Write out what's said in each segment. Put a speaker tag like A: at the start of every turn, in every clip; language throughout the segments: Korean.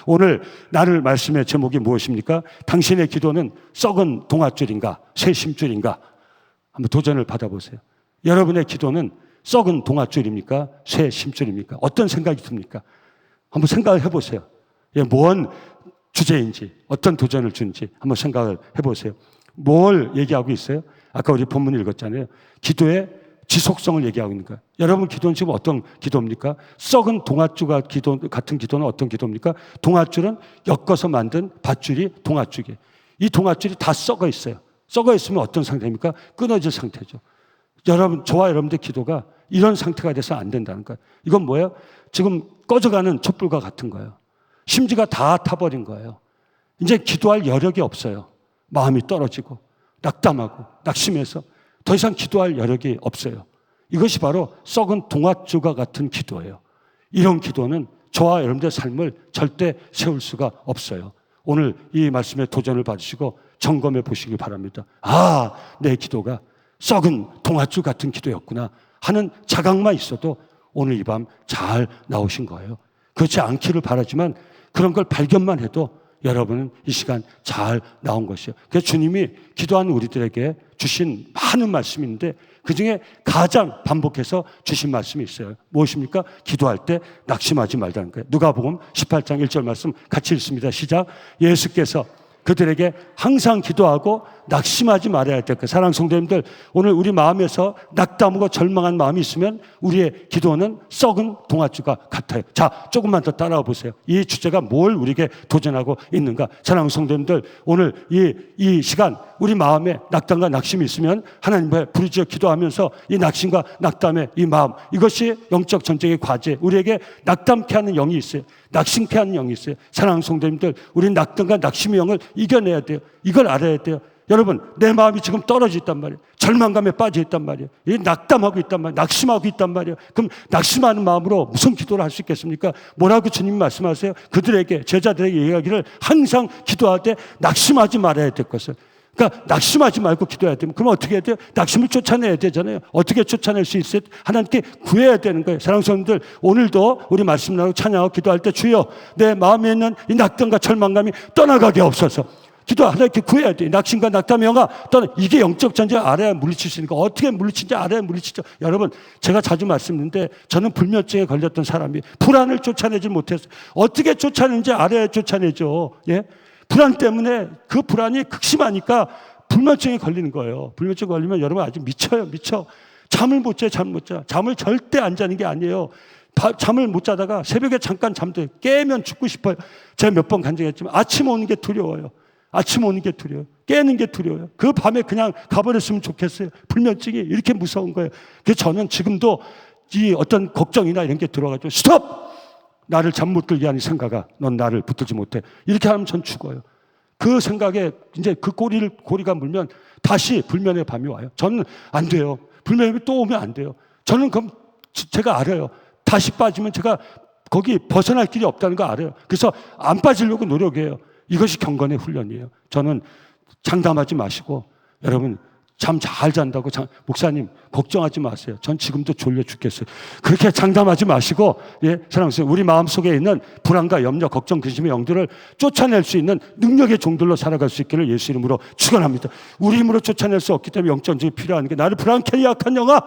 A: 오늘 나눌 말씀의 제목이 무엇입니까? 당신의 기도는 썩은 동아줄인가 새 심줄인가? 한번 도전을 받아보세요. 여러분의 기도는 썩은 동아줄입니까? 새 심줄입니까? 어떤 생각이 듭니까? 한번 생각을 해보세요. 뭔 주제인지, 어떤 도전을 주는지 한번 생각을 해보세요. 뭘 얘기하고 있어요? 아까 우리 본문 읽었잖아요. 기도의 지속성을 얘기하고 있는 거예요. 여러분 기도는 지금 어떤 기도입니까? 썩은 동아줄 같은 기도는 어떤 기도입니까? 동아줄은 엮어서 만든 밧줄이 동아줄이에요. 이 동아줄이 다 썩어 있어요. 썩어 있으면 어떤 상태입니까? 끊어질 상태죠. 여러분, 저와 여러분들 기도가 이런 상태가 돼서 안 된다는 거예요. 이건 뭐예요? 지금 꺼져가는 촛불과 같은 거예요. 심지가 다 타버린 거예요. 이제 기도할 여력이 없어요. 마음이 떨어지고 낙담하고 낙심해서 더 이상 기도할 여력이 없어요. 이것이 바로 썩은 동아줄과 같은 기도예요. 이런 기도는 저와 여러분들의 삶을 절대 세울 수가 없어요. 오늘 이 말씀에 도전을 받으시고 점검해 보시기 바랍니다. 아, 내 기도가 썩은 동아줄 같은 기도였구나 하는 자각만 있어도 오늘 이 밤 잘 나오신 거예요. 그렇지 않기를 바라지만 그런 걸 발견만 해도 여러분은 이 시간 잘 나온 것이에요. 그래서 주님이 기도한 우리들에게 주신 많은 말씀이 있는데 그중에 가장 반복해서 주신 말씀이 있어요. 무엇입니까? 기도할 때 낙심하지 말자는 거예요. 누가복음 18장 1절 말씀 같이 읽습니다. 시작. 예수께서 그들에게 항상 기도하고 낙심하지 말아야 될 것. 사랑하는 성도님들, 오늘 우리 마음에서 낙담하고 절망한 마음이 있으면 우리의 기도는 썩은 동아줄과 같아요. 자, 조금만 더 따라와 보세요. 이 주제가 뭘 우리에게 도전하고 있는가? 사랑하는 성도님들, 오늘 이 시간 우리 마음에 낙담과 낙심이 있으면 하나님께 부르짖어 기도하면서 이 낙심과 낙담의 이 마음, 이것이 영적 전쟁의 과제. 우리에게 낙담케 하는 영이 있어요. 낙심케 하는 영이 있어요. 사랑하는 성도님들, 우리는 낙담과 낙심의 영을 이겨내야 돼요. 이걸 알아야 돼요. 여러분, 내 마음이 지금 떨어져 있단 말이에요. 절망감에 빠져 있단 말이에요. 낙담하고 있단 말이에요. 낙심하고 있단 말이에요. 그럼 낙심하는 마음으로 무슨 기도를 할 수 있겠습니까? 뭐라고 주님 말씀하세요? 그들에게, 제자들에게 얘기하기를 항상 기도할 때 낙심하지 말아야 될 것을. 그러니까 낙심하지 말고 기도해야 됩니다. 그럼 어떻게 해야 돼요? 낙심을 쫓아내야 되잖아요. 어떻게 쫓아낼 수 있어요? 하나님께 구해야 되는 거예요. 사랑하는 성도들, 오늘도 우리 말씀 나누고 찬양하고 기도할 때 주여 내 마음에 있는 이 낙담과 절망감이 떠나가게 없어서 기도 하나님께 구해야 돼요. 낙심과 낙담의 영아 떠나. 이게 영적 전쟁을 알아야 물리칠 수 있는 거. 어떻게 물리치는지 알아야 물리치죠. 여러분, 제가 자주 말씀드리는데 저는 불면증에 걸렸던 사람이 불안을 쫓아내지 못했어요. 어떻게 쫓아내는지 알아야 쫓아내죠. 예? 불안 때문에 그 불안이 극심하니까 불면증에 걸리는 거예요. 불면증에 걸리면 여러분 아주 미쳐요. 미쳐. 잠을 못 자요. 잠을 못 자. 잠을 절대 안 자는 게 아니에요. 잠을 못 자다가 새벽에 잠깐 잠들어요. 깨면 죽고 싶어요. 제가 몇 번 간증했지만 아침 오는 게 두려워요. 아침 오는 게 두려워요. 깨는 게 두려워요. 그 밤에 그냥 가버렸으면 좋겠어요. 불면증이 이렇게 무서운 거예요. 그래서 저는 지금도 이 어떤 걱정이나 이런 게 들어가지고 스톱! 나를 잠 못 들게 하는 생각아, 넌 나를 붙들지 못해. 이렇게 하면 전 죽어요. 그 생각에 이제 그 고리가 물면 다시 불면의 밤이 와요. 저는 안 돼요. 불면의 밤이 또 오면 안 돼요. 저는 그럼 제가 알아요. 다시 빠지면 제가 거기 벗어날 길이 없다는 거 알아요. 그래서 안 빠지려고 노력해요. 이것이 경건의 훈련이에요. 저는 장담하지 마시고 여러분 잠 잘 잔다고 목사님 걱정하지 마세요. 전 지금도 졸려 죽겠어요. 그렇게 장담하지 마시고 사랑하는 우리 마음속에 있는 불안과 염려, 걱정, 근심의 영들을 쫓아낼 수 있는 능력의 종들로 살아갈 수 있기를 예수 이름으로 축원합니다. 우리 힘으로 쫓아낼 수 없기 때문에 영적 전쟁이 필요한 게 나를 불안케 약한 영아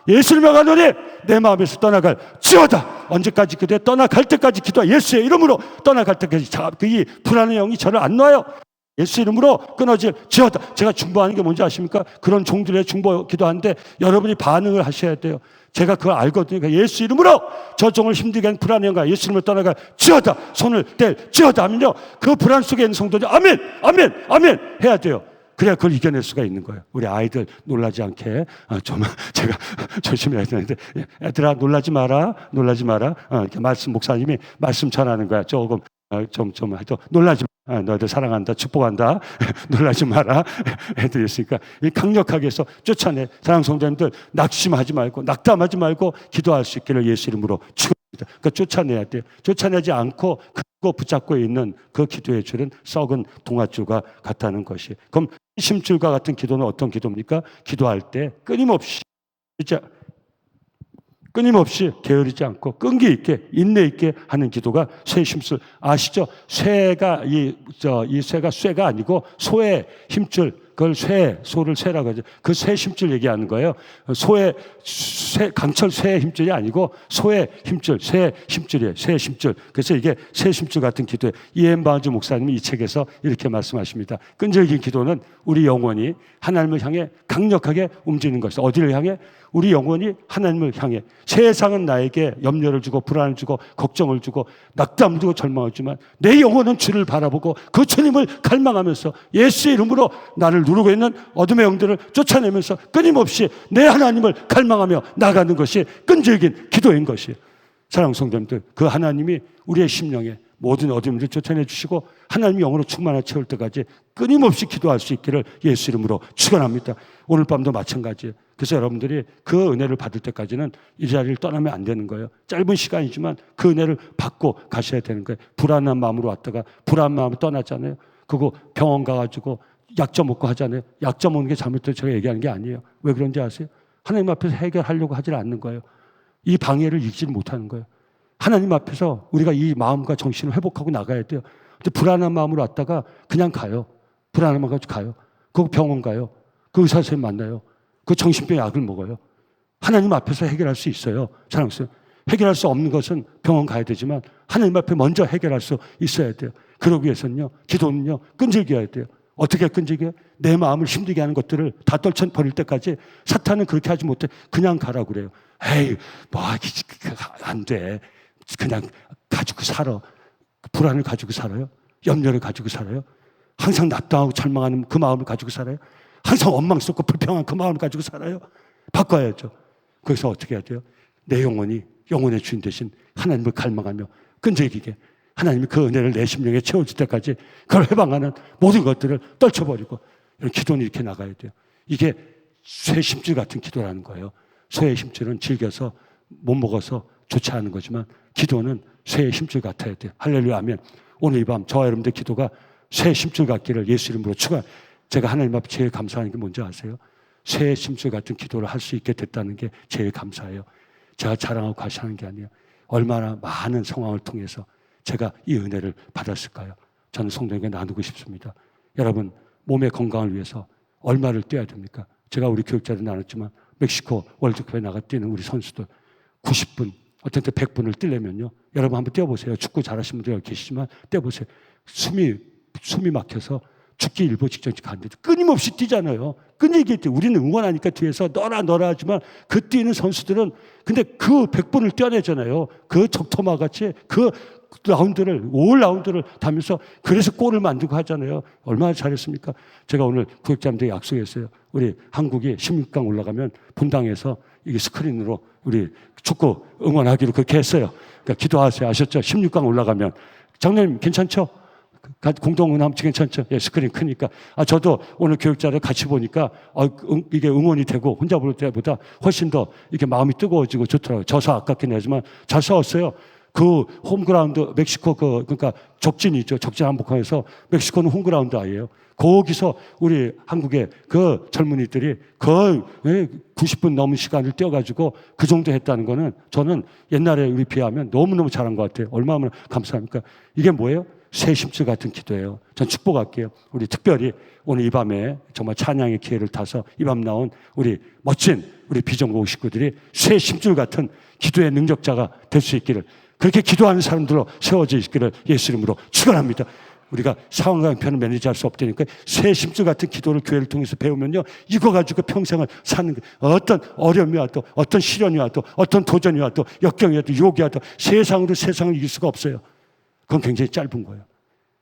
A: 예수를 명하노니 내 마음에서 떠나갈 지어다. 언제까지 그대 떠나갈 때까지 기도하. 예수의 이름으로 떠나갈 때까지 이 불안의 영이 저를 안 놔요. 예수 이름으로 끊어질 지어다. 제가 중보하는 게 뭔지 아십니까? 그런 종들의 중보 기도하는데 여러분이 반응을 하셔야 돼요. 제가 그걸 알거든요. 그러니까 예수 이름으로 저 종을 힘들게 하는 불안의 영과 예수 이름으로 떠나갈 지어다. 손을 뗄 지어다 하면요, 그 불안 속에 있는 성도들 아멘 아멘 아멘 해야 돼요. 그래야 그걸 이겨낼 수가 있는 거예요. 우리 아이들 놀라지 않게 제가 조심해야 되는데, 애들아 놀라지 마라, 놀라지 마라. 이렇게 목사님이 말씀 전하는 거야. 조금 좀 해도 놀라지 마. 너희들 사랑한다, 축복한다. 놀라지 마라. 애들이 있으니까 강력하게 해서 쫓아내. 사랑하는 성도님들, 낙심하지 말고 낙담하지 말고 기도할 수 있기를 예수 이름으로 축원합니다. 그러니까 쫓아내야 돼요. 쫓아내지 않고 붙잡고 있는 그 기도의 줄은 썩은 동아줄과 같다는 것이. 그럼 심줄과 같은 기도는 어떤 기도입니까? 기도할 때 끊임없이 진짜 끊임없이 게으르지 않고 끈기 있게 인내 있게 하는 기도가 쇠 힘줄 아시죠? 쇠가 이 쇠가 쇠가 아니고 소의 힘줄, 그걸 소를 쇠라고 하죠. 그 쇠 힘줄 얘기하는 거예요. 강철 쇠의 힘줄이 아니고 소의 힘줄, 쇠 힘줄이에요. 쇠 힘줄. 그래서 이게 쇠 힘줄 같은 기도예요. 이엠 바운즈 목사님이 이 책에서 이렇게 말씀하십니다. 끈질긴 기도는 우리 영혼이 하나님을 향해 강력하게 움직이는 것이다. 어디를 향해? 우리 영혼이 하나님을 향해. 세상은 나에게 염려를 주고 불안을 주고 걱정을 주고 낙담을 주고 절망을 주지만 내 영혼은 주를 바라보고 그 주님을 갈망하면서 예수의 이름으로 나를 누르고 있는 어둠의 영들을 쫓아내면서 끊임없이 내 하나님을 갈망하며 나가는 것이 끈질긴 기도인 것이에요. 사랑하는 성도님들, 그 하나님이 우리의 심령에 모든 어둠을 쫓아내 주시고 하나님의 영으로 충만하게 채울 때까지 끊임없이 기도할 수 있기를 예수 이름으로 축원합니다. 오늘 밤도 마찬가지예요. 그래서 여러분들이 그 은혜를 받을 때까지는 이 자리를 떠나면 안 되는 거예요. 짧은 시간이지만 그 은혜를 받고 가셔야 되는 거예요. 불안한 마음으로 왔다가 불안한 마음으로 떠났잖아요. 그거 병원 가가지고 약점 먹고 하잖아요. 약점 먹는 게 잘못돼서 제가 얘기하는 게 아니에요. 왜 그런지 아세요? 하나님 앞에서 해결하려고 하질 않는 거예요. 이 방해를 이기지 못하는 거예요. 하나님 앞에서 우리가 이 마음과 정신을 회복하고 나가야 돼요. 근데 불안한 마음으로 왔다가 그냥 가요. 불안한 마음으로 가요. 그 병원 가요. 그 의사 선생님 만나요. 그 정신병 약을 먹어요. 하나님 앞에서 해결할 수 있어요. 사랑스러워요. 해결할 수 없는 것은 병원 가야 되지만 하나님 앞에 먼저 해결할 수 있어야 돼요. 그러기 위해서는요, 기도는요, 끈질겨야 해야 돼요. 어떻게 끈질겨? 내 마음을 힘들게 하는 것들을 다 떨쳐버릴 때까지. 사탄은 그렇게 하지 못해. 그냥 가라고 그래요. 에이, 안 돼. 그냥 가지고 살아. 불안을 가지고 살아요? 염려를 가지고 살아요? 항상 낙담하고 절망하는 그 마음을 가지고 살아요? 항상 원망스럽고 불평한 그 마음을 가지고 살아요? 바꿔야죠. 그래서 어떻게 해야 돼요? 내 영혼이 영혼의 주인 되신 하나님을 갈망하며 끈질기게 하나님이 그 은혜를 내 심령에 채워줄 때까지 그걸 해방하는 모든 것들을 떨쳐버리고 이런 기도는 이렇게 나가야 돼요. 이게 쇠 심줄 같은 기도라는 거예요. 쇠의 심줄은 질겨서 못 먹어서 좋지 않은 거지만 기도는 쇠의 심줄 같아야 돼요. 할렐루야 아멘. 오늘 이 밤 저와 여러분들 기도가 쇠의 심줄 같기를 예수 이름으로 제가 하나님 앞에 제일 감사하는 게 뭔지 아세요? 쇠의 심줄 같은 기도를 할 수 있게 됐다는 게 제일 감사해요. 제가 자랑하고 과시하는 게 아니에요. 얼마나 많은 상황을 통해서 제가 이 은혜를 받았을까요? 저는 성도에게 나누고 싶습니다. 여러분, 몸의 건강을 위해서 얼마를 뛰어야 됩니까? 제가 우리 교육자도 나눴지만 멕시코 월드컵에 나가 뛰는 우리 선수들 90분, 어떤 때 100분을 뛰려면요. 여러분 한번 뛰어보세요. 축구 잘하시는 분들 계시지만 뛰어보세요. 숨이 막혀서 죽기 일보 직전까지 갔는데 끊임없이 뛰잖아요. 끈질기게 뛰어. 우리는 응원하니까 뒤에서 너라 하지만 그 뛰는 선수들은 근데 그 100분을 뛰어내잖아요. 그 적토마 같이 그 라운드를 5라운드를 다면서 그래서 골을 만들고 하잖아요. 얼마나 잘했습니까? 제가 오늘 구역자님들에게 약속했어요. 우리 한국이 16강 올라가면 본당에서 이게 스크린으로 우리 축구 응원하기로 그렇게 했어요. 그러니까 기도하세요. 아셨죠? 16강 올라가면 장로님 괜찮죠? 공동응원하면 괜찮죠? 예, 스크린 크니까. 저도 오늘 교육자를 같이 보니까, 이게 응원이 되고, 혼자 볼 때보다 훨씬 더 이렇게 마음이 뜨거워지고 좋더라고요. 져서 아깝긴 하지만 잘 싸웠어요. 그 홈그라운드, 멕시코 그러니까 적진이죠. 적진 한복판에서 멕시코는 홈그라운드 아니에요. 거기서 우리 한국의 그 젊은이들이 거의 90분 넘은 시간을 뛰어가지고 그 정도 했다는 거는 저는 옛날에 우리 비하면 너무너무 잘한 것 같아요. 얼마나 감사합니까? 이게 뭐예요? 새 심줄 같은 기도예요. 전 축복할게요. 우리 특별히 오늘 이 밤에 정말 찬양의 기회를 타서 이 밤 나온 우리 멋진 우리 비전국 식구들이 새 심줄 같은 기도의 능력자가 될 수 있기를, 그렇게 기도하는 사람들로 세워져 있기를 예수 이름으로 축원합니다. 우리가 상황과 편을 매니지할 수 없다니까 새 심줄 같은 기도를 교회를 통해서 배우면요, 이거 가지고 평생을 사는 거예요. 어떤 어려움이 와도, 어떤 시련이 와도, 어떤 도전이 와도, 역경이 와도, 유혹이 와도 세상으로 세상을 이길 수가 없어요. 그건 굉장히 짧은 거예요.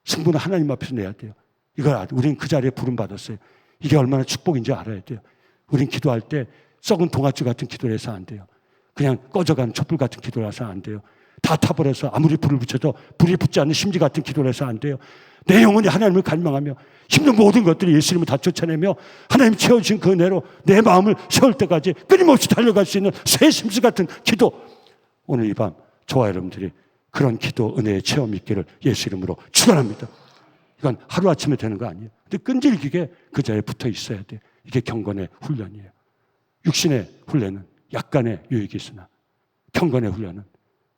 A: 승부는 하나님 앞에서 내야 돼요. 이걸 우리는 그 자리에 부름받았어요. 이게 얼마나 축복인지 알아야 돼요. 우린 기도할 때 썩은 동아줄 같은 기도를 해서 안 돼요. 그냥 꺼져가는 촛불 같은 기도를 해서 안 돼요. 다 타버려서 아무리 불을 붙여도 불이 붙지 않는 심지 같은 기도를 해서 안 돼요. 내 영혼이 하나님을 갈망하며 힘든 모든 것들이 예수님을 다 쫓아내며 하나님 채워주신 그 은혜로 내 마음을 세울 때까지 끊임없이 달려갈 수 있는 새 심지 같은 기도. 오늘 이 밤 저와 여러분들이 그런 기도 은혜의 체험이 있기를 예수 이름으로 축원합니다. 이건 하루아침에 되는 거 아니에요. 근데 끈질기게 그 자리에 붙어 있어야 돼요. 이게 경건의 훈련이에요. 육신의 훈련은 약간의 유익이 있으나 경건의 훈련은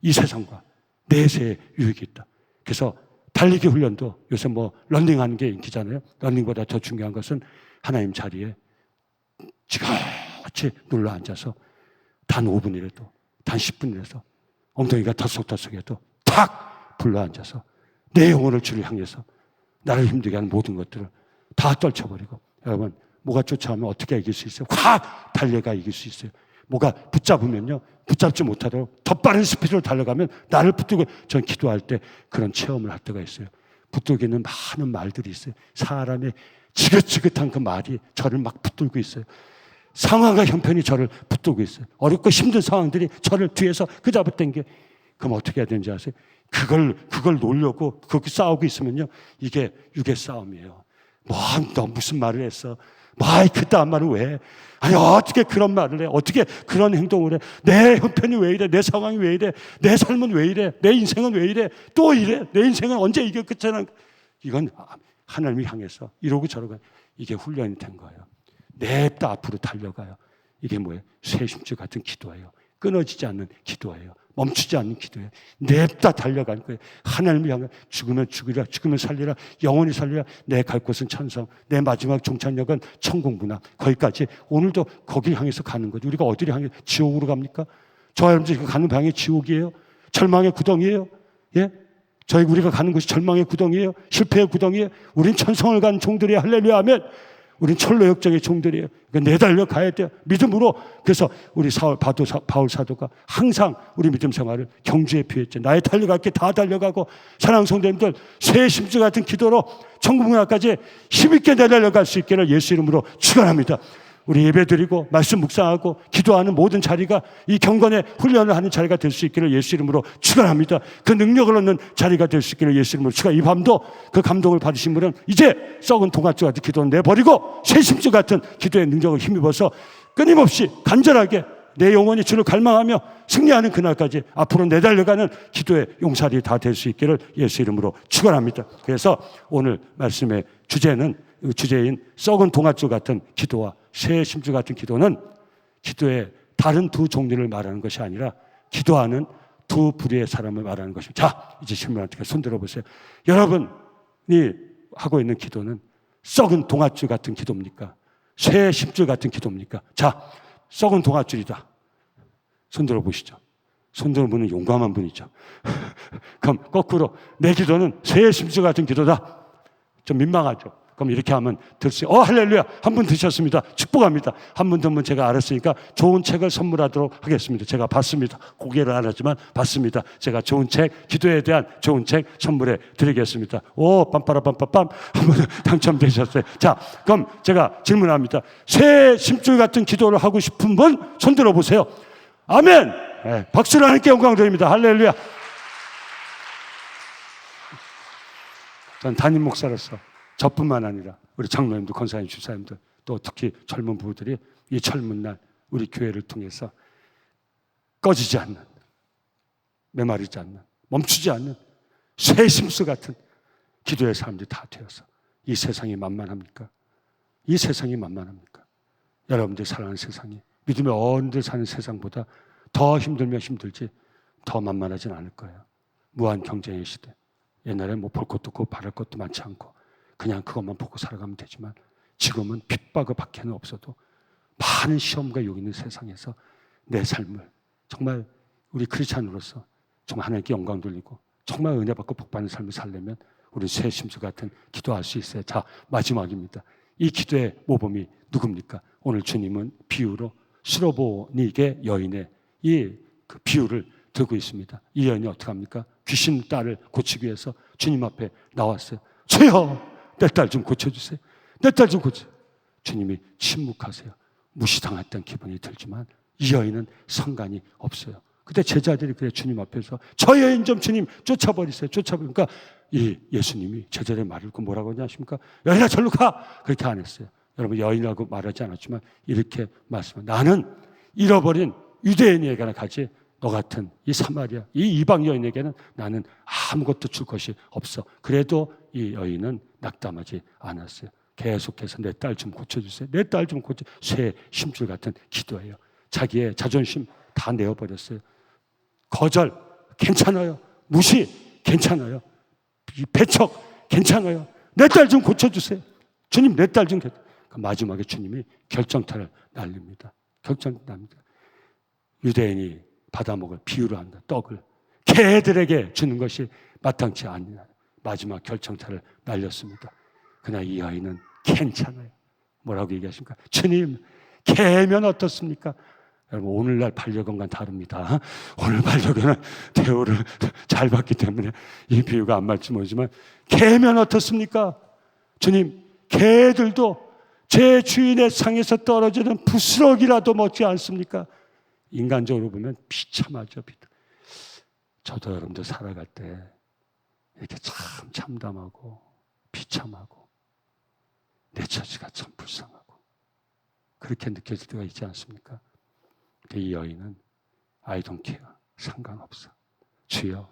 A: 이 세상과 내세의 유익이 있다. 그래서 달리기 훈련도 요새 뭐 러닝하는 게 인기잖아요. 러닝보다 더 중요한 것은 하나님 자리에 지그시 눌러 앉아서 단 5분이라도 단 10분이라도 엉덩이가 덜썩덜썩해도 탁 불러 앉아서 내 영혼을 주를 향해서 나를 힘들게 하는 모든 것들을 다 떨쳐버리고, 여러분 뭐가 쫓아오면 어떻게 이길 수 있어요? 확 달려가 이길 수 있어요. 뭐가 붙잡으면요, 붙잡지 못하도록 더 빠른 스피드로 달려가면 나를 붙들고, 전 기도할 때 그런 체험을 할 때가 있어요. 붙들기는 많은 말들이 있어요. 사람의 지긋지긋한 그 말이 저를 막 붙들고 있어요. 상황과 형편이 저를 붙들고 있어요. 어렵고 힘든 상황들이 저를 뒤에서 그잡아당겨. 그럼 어떻게 해야 되는지 아세요? 그걸 놓으려고 그렇게 싸우고 있으면요, 이게 육의 싸움이에요. 너 무슨 말을 했어? 그딴 말을 왜? 아니, 어떻게 그런 말을 해? 어떻게 그런 행동을 해? 내 형편이 왜 이래? 내 상황이 왜 이래? 내 삶은 왜 이래? 내 인생은 왜 이래? 또 이래? 내 인생은 언제 이게 끝이나? 이건 하나님을 향해서 이러고 저러고, 이게 훈련이 된 거예요. 냅다 앞으로 달려가요. 이게 뭐예요? 쇄심줄 같은 기도예요. 끊어지지 않는 기도예요. 멈추지 않는 기도예요. 냅다 달려가는 거예요. 하나님을 향해 죽으면 죽으리라, 죽으면 살리라, 영원히 살리라. 내 갈 곳은 천성, 내 마지막 종착역은 천국문화. 거기까지 오늘도 거길 향해서 가는 거죠. 우리가 어디를 향해? 지옥으로 갑니까? 저와 여러분들이 가는 방향이 지옥이에요? 절망의 구덩이에요? 예? 우리가 가는 곳이 절망의 구덩이에요? 실패의 구덩이에요? 우린 천성을 간 종들이에요. 할렐루야, 아멘. 우린 철로 역정의 종들이에요. 그러니까 내달려 가야 돼요. 믿음으로. 그래서 우리 바울 사도가 항상 우리 믿음 생활을 경주에 비했죠. 나의 달려갈 게 다 달려가고, 사랑하는 성도님들, 새 심주 같은 기도로 천국문화까지 힘있게 내달려갈 수 있기를 예수 이름으로 축원합니다. 우리 예배드리고 말씀 묵상하고 기도하는 모든 자리가 이 경건의 훈련을 하는 자리가 될 수 있기를 예수 이름으로 축원합니다. 그 능력을 얻는 자리가 될 수 있기를 예수 이름으로 축원. 이 밤도 그 감동을 받으신 분은 이제 썩은 동아줄 같은 기도를 내버리고 새심줄 같은 기도의 능력을 힘입어서 끊임없이 간절하게 내 영혼이 주를 갈망하며 승리하는 그날까지 앞으로 내달려가는 기도의 용사들이 다 될 수 있기를 예수 이름으로 축원합니다. 그래서 오늘 말씀의 주제인 썩은 동아줄 같은 기도와 새 심줄 같은 기도는 기도의 다른 두 종류를 말하는 것이 아니라 기도하는 두 부류의 사람을 말하는 것입니다. 자, 이제 질문한테 손 들어보세요. 여러분이 하고 있는 기도는 썩은 동아줄 같은 기도입니까? 새 심줄 같은 기도입니까? 자, 썩은 동아줄이다. 손 들어보시죠. 손 드는 분은 용감한 분이죠. 그럼 거꾸로 내 기도는 새 심줄 같은 기도다. 좀 민망하죠. 그럼 이렇게 하면 들으세요. 할렐루야. 한 분 드셨습니다. 축복합니다. 한 분 더면 제가 알았으니까 좋은 책을 선물하도록 하겠습니다. 제가 받습니다. 고개를 안 하지만 받습니다. 제가 좋은 책, 기도에 대한 좋은 책 선물해 드리겠습니다. 빰빠라빰빠빰. 한 분 당첨되셨어요. 자, 그럼 제가 질문합니다. 새 심줄 같은 기도를 하고 싶은 분 손 들어보세요. 아멘. 네, 박수를 하나님께 영광 드립니다. 할렐루야. 전 담임 목사로서 저뿐만 아니라 우리 장로님들, 권사님, 집사님들, 또 특히 젊은 부부들이 이 젊은 날 우리 교회를 통해서 꺼지지 않는, 메마르지 않는, 멈추지 않는 새 심수 같은 기도의 사람들이 다 되어서 이 세상이 만만합니까? 이 세상이 만만합니까? 여러분들 사랑하는 세상이 믿음의 어른들 사는 세상보다 더 힘들면 힘들지 더 만만하진 않을 거예요. 무한 경쟁의 시대. 옛날에 뭐 볼 것도 없고 바랄 것도 많지 않고 그냥 그것만 보고 살아가면 되지만 지금은 핍박의 박해는 없어도 많은 시험과 욕 있는 세상에서 내 삶을 정말 우리 크리스찬으로서 정말 하나님께 영광 돌리고 정말 은혜 받고 복 받는 삶을 살려면 우리 새 심수 같은 기도할 수 있어요. 자, 마지막입니다. 이 기도의 모범이 누굽니까? 오늘 주님은 비유로 수로보니게 여인의 그 비유를 들고 있습니다. 이 여인이 어떻게 합니까? 귀신 딸을 고치기 위해서 주님 앞에 나왔어요. 주여, 내 딸 좀 고쳐주세요. 내 딸 좀 고쳐. 주님이 침묵하세요. 무시당했던 기분이 들지만 이 여인은 상관이 없어요. 그때 제자들이 그래 주님 앞에서 저 여인 좀 주님 쫓아버리세요. 쫓아버리니까 이 예수님이 제자들의 말을 듣고 뭐라고 하냐 하십니까? 여인아 절로 가! 그렇게 안 했어요. 여러분 여인이라고 말하지 않았지만 이렇게 말씀합니다. 나는 잃어버린 유대인에게나 가지 너 같은 이 사마리아, 이 이방 여인에게는 나는 아무것도 줄 것이 없어. 그래도 이 여인은 낙담하지 않았어요. 계속해서 내 딸 좀 고쳐주세요. 내 딸 좀 고쳐. 새 심줄 같은 기도예요. 자기의 자존심 다 내어버렸어요. 거절 괜찮아요. 무시 괜찮아요. 배척 괜찮아요. 내 딸 좀 고쳐주세요. 주님, 내 딸 좀 마지막에 주님이 결정타를 날립니다. 결정납니다. 유대인이 받아먹을 비유를 한다. 떡을 개들에게 주는 것이 마땅치 않느냐. 마지막 결정타를 날렸습니다. 그러나 이 아이는 괜찮아요. 뭐라고 얘기하십니까? 주님, 개면 어떻습니까? 여러분, 오늘날 반려견과는 다릅니다. 오늘 반려견은 대우를 잘 받기 때문에 이 비유가 안 맞지 모르지만, 개면 어떻습니까? 주님, 개들도 제 주인의 상에서 떨어지는 부스러기라도 먹지 않습니까? 인간적으로 보면 비참하죠. 저도 여러분들 살아갈 때 이렇게 참 참담하고 비참하고 내 처지가 참 불쌍하고 그렇게 느껴질 때가 있지 않습니까? 근데 이 여인은 I don't care, 상관없어. 주여,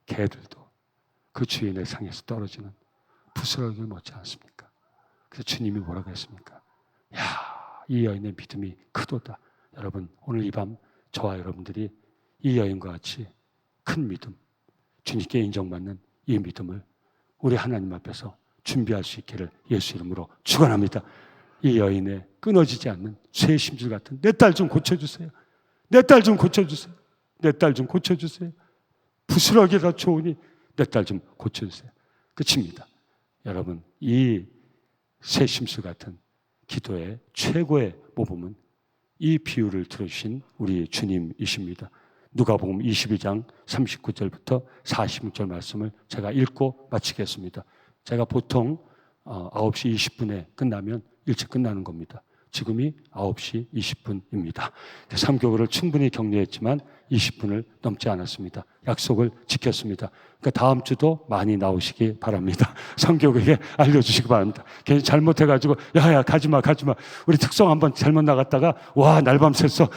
A: 개들도 그 주인의 상에서 떨어지는 부스러기를 먹지 않습니까? 그래서 주님이 뭐라고 했습니까? 야, 이 여인의 믿음이 크도다. 여러분, 오늘 이 밤 저와 여러분들이 이 여인과 같이 큰 믿음, 주님께 인정받는 이 믿음을 우리 하나님 앞에서 준비할 수 있기를 예수 이름으로 축원합니다. 이 여인의 끊어지지 않는 쇠 심줄 같은 내 딸 좀 고쳐주세요. 내 딸 좀 고쳐주세요. 내 딸 좀 고쳐주세요. 부스러기라 좋으니 내 딸 좀 고쳐주세요. 끝입니다. 여러분, 이 쇠 심술 같은 기도의 최고의 모범은 이 비유를 들어주신 우리 주님이십니다. 누가복음 22장 39절부터 46절 말씀을 제가 읽고 마치겠습니다. 제가 보통 9시 20분에 끝나면 일찍 끝나는 겁니다. 지금이 9시 20분입니다. 3교구를 충분히 격려했지만 20분을 넘지 않았습니다. 약속을 지켰습니다. 그러니까 다음 주도 많이 나오시기 바랍니다. 성교국에 알려주시기 바랍니다. 괜히 잘못해가지고 야야 가지마 우리 특성 한번 잘못 나갔다가 와 날밤 샜어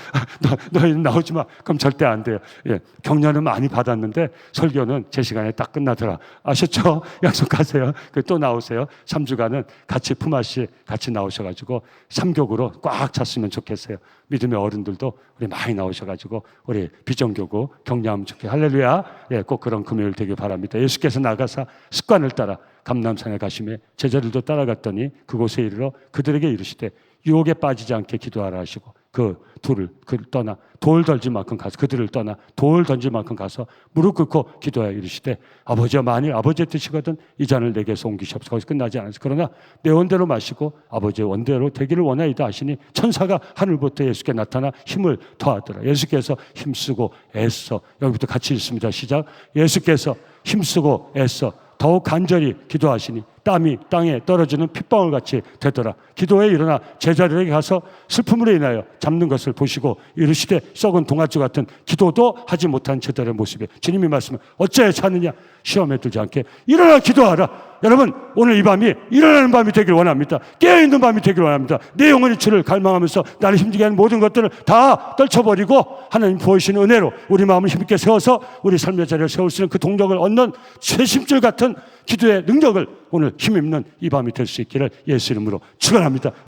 A: 너희는 나오지마 그럼 절대 안 돼요. 예, 격려는 많이 받았는데 설교는 제 시간에 딱 끝나더라. 아셨죠? 약속하세요. 또 나오세요. 3주간은 같이 품앗이 같이 나오셔가지고 3교구로 꽉 찼으면 좋겠어요. 믿음의 어른들도 우리 많이 나오셔가지고 우리 비전교구 격려하면 좋겠어요. 할렐루야. 예, 꼭 그런 금요일 되길 바랍니다. 예수께서 나가사 습관을 따라 감람산에 가시매 제자들도 따라갔더니 그곳에 이르러 그들에게 이르시되 유혹에 빠지지 않게 기도하라 하시고 그들을 떠나 돌 던질 만큼 가서 그들을 떠나 돌 던질 만큼 가서 무릎 꿇고 기도하여 이르시되 아버지여 만일 아버지의 뜻이거든 이 잔을 내게서 옮기시옵소서. 거기서 끝나지 않았어요. 그러나 내 원대로 마시고 아버지의 원대로 되기를 원하이다 하시니 천사가 하늘부터 예수께 나타나 힘을 더하더라. 예수께서 힘쓰고 애써 여기부터 같이 읽습니다. 시작. 예수께서 힘쓰고 애써 더욱 간절히 기도하시니 땀이 땅에 떨어지는 핏방울 같이 되더라. 기도에 일어나 제자들에게 가서 슬픔으로 인하여 잡는 것을 보시고 이르시되 썩은 동아줄 같은 기도도 하지 못한 제자들의 모습에 주님이 말씀을 어째 찾느냐 시험에 들지 않게 일어나 기도하라. 여러분 오늘 이 밤이 일어나는 밤이 되길 원합니다. 깨어있는 밤이 되길 원합니다. 내 영혼이 주를 갈망하면서 나를 힘들게 하는 모든 것들을 다 떨쳐버리고 하나님 부어주시는 은혜로 우리 마음을 힘있게 세워서 우리 삶의 자리를 세울 수 있는 그 동력을 얻는 쇠심줄 같은 기도의 능력을 오늘 힘입는 이 밤이 될 수 있기를 예수 이름으로 축원합니다.